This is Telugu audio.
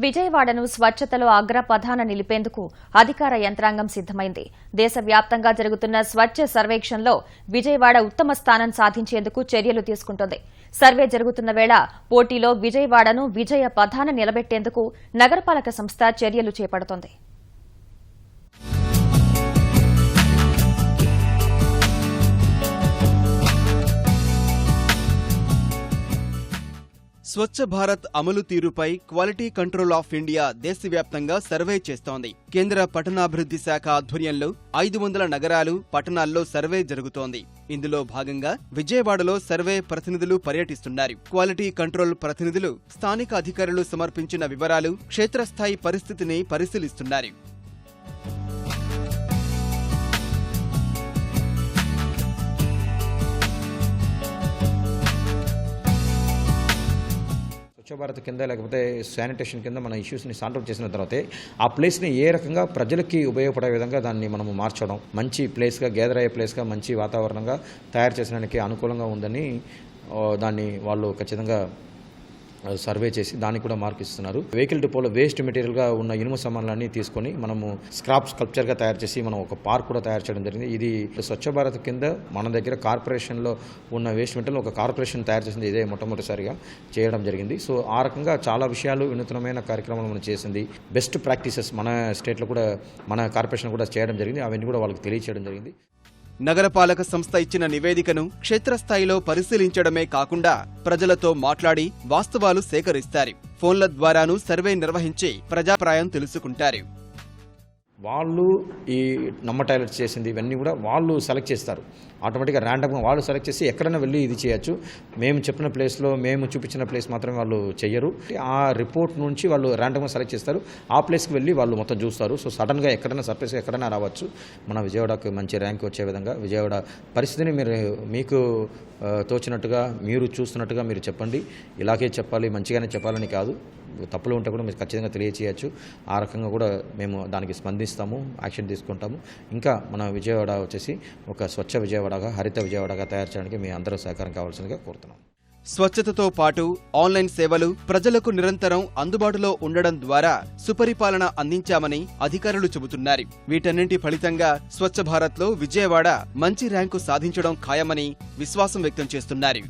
విజయవాడను స్వచ్ఛతలో అగ్రపథాన నిలిపేందుకు అధికార యంత్రాంగం సిద్దమైంది. దేశవ్యాప్తంగా జరుగుతున్న స్వచ్ఛ సర్వేక్షణలో విజయవాడ ఉత్తమ స్థానం సాధించేందుకు చర్యలు తీసుకుంటోంది. సర్వే జరుగుతున్న వేళ పోటీలో విజయవాడను విజయ పథాన నిలబెట్టేందుకు నగరపాలక సంస్థ చర్యలు చేపడుతోంది. స్వచ్ఛ భారత్ అమలు తీరుపై క్వాలిటీ కంట్రోల్ ఆఫ్ ఇండియా దేశవ్యాప్తంగా సర్వే చేస్తోంది. కేంద్ర పట్టణాభివృద్ధి శాఖ ఆధ్వర్యంలో 500 నగరాలు, పట్టణాల్లో సర్వే జరుగుతోంది. ఇందులో భాగంగా విజయవాడలో సర్వే ప్రతినిధులు పర్యటిస్తున్నారు. క్వాలిటీ కంట్రోల్ ప్రతినిధులు స్థానిక అధికారులు సమర్పించిన వివరాలు, క్షేత్రస్థాయి పరిస్థితిని పరిశీలిస్తున్నారు. స్వచ్ఛ భారత్ కింద లేకపోతే శానిటేషన్ కింద మన ఇష్యూస్ని సాల్వ్ చేసిన తర్వాతే ఆ ప్లేస్ని ఏ రకంగా ప్రజలకి ఉపయోగపడే విధంగా దాన్ని మనము మార్చడం, మంచి ప్లేస్గా గ్యాదర్ అయ్యే ప్లేస్గా మంచి వాతావరణంగా తయారు చేసడానికి అనుకూలంగా ఉందని దాన్ని వాళ్ళు ఖచ్చితంగా సర్వే చేసి దానికి కూడా మార్క్ ఇస్తున్నారు. వెహికల్ డిపోలో వేస్ట్ మెటీరియల్గా ఉన్న ఇనుము సామాన్లన్నీ తీసుకొని మనము స్క్రాప్ స్కల్ప్చర్గా తయారు చేసి మనం ఒక పార్క్ కూడా తయారు చేయడం జరిగింది. ఇది స్వచ్ఛ భారత్ కింద మన దగ్గర కార్పొరేషన్లో ఉన్న వేస్ట్ మెటీరియల్ ఒక కార్పొరేషన్ తయారు చేసింది ఇదే మొట్టమొదటిసారిగా చేయడం జరిగింది. సో ఆ రకంగా చాలా విషయాలు వినూత్నమైన కార్యక్రమాలు మనం చేసింది. బెస్ట్ ప్రాక్టీసెస్ మన స్టేట్లో కూడా మన కార్పొరేషన్ కూడా చేయడం జరిగింది. అవన్నీ కూడా వాళ్ళకి తెలియచేయడం జరిగింది. నగరపాలక సంస్థ ఇచ్చిన నివేదికను క్షేత్రస్థాయిలో పరిశీలించడమే కాకుండా ప్రజలతో మాట్లాడి వాస్తవాలు సేకరిస్తారు. ఫోన్ల ద్వారానూ సర్వే నిర్వహించి ప్రజాప్రాయం తెలుసుకుంటారు. వాళ్ళు ఈ నమ్మ టాయిలెట్స్ చేసింది ఇవన్నీ కూడా వాళ్ళు సెలెక్ట్ చేస్తారు. ఆటోమేటిక్గా ర్యాండమ్గా వాళ్ళు సెలెక్ట్ చేసి ఎక్కడైనా వెళ్ళి ఇది చేయొచ్చు. మేము చెప్పిన ప్లేస్లో మేము చూపించిన ప్లేస్ మాత్రమే వాళ్ళు చెయ్యరు. ఆ రిపోర్ట్ నుంచి వాళ్ళు ర్యాండమ్గా సెలెక్ట్ చేస్తారు. ఆ ప్లేస్కి వెళ్ళి వాళ్ళు మొత్తం చూస్తారు. సో సడన్గా ఎక్కడైనా సర్ప్రైజ్గా ఎక్కడైనా రావచ్చు. మన విజయవాడకు మంచి ర్యాంక్ వచ్చే విధంగా విజయవాడ పరిస్థితిని మీకు తోచినట్టుగా మీరు చూస్తున్నట్టుగా మీరు చెప్పండి. ఇలాగే చెప్పాలి, మంచిగానే చెప్పాలని కాదు. తప్పులు ఉంటే కూడా మీరు ఖచ్చితంగా తెలియచేయచ్చు. ఆ రకంగా కూడా మేము దానికి స్పందిస్తాము, యాక్షన్ తీసుకుంటాము. ఇంకా మన విజయవాడ వచ్చేసి ఒక స్వచ్ఛ విజయవాడగా, హరిత విజయవాడగా తయారు చేయడానికి మీ అందరూ సహకారం కావాల్సిందిగా కోరుతున్నాం. స్వచ్ఛతతో పాటు ఆన్లైన్ సేవలు ప్రజలకు నిరంతరం అందుబాటులో ఉండడం ద్వారా సుపరిపాలన అందించామని అధికారులు చెబుతున్నారు. వీటన్నింటి ఫలితంగా స్వచ్ఛ భారత్లో విజయవాడ మంచి ర్యాంకు సాధించడం ఖాయమని విశ్వాసం వ్యక్తం చేస్తున్నారు.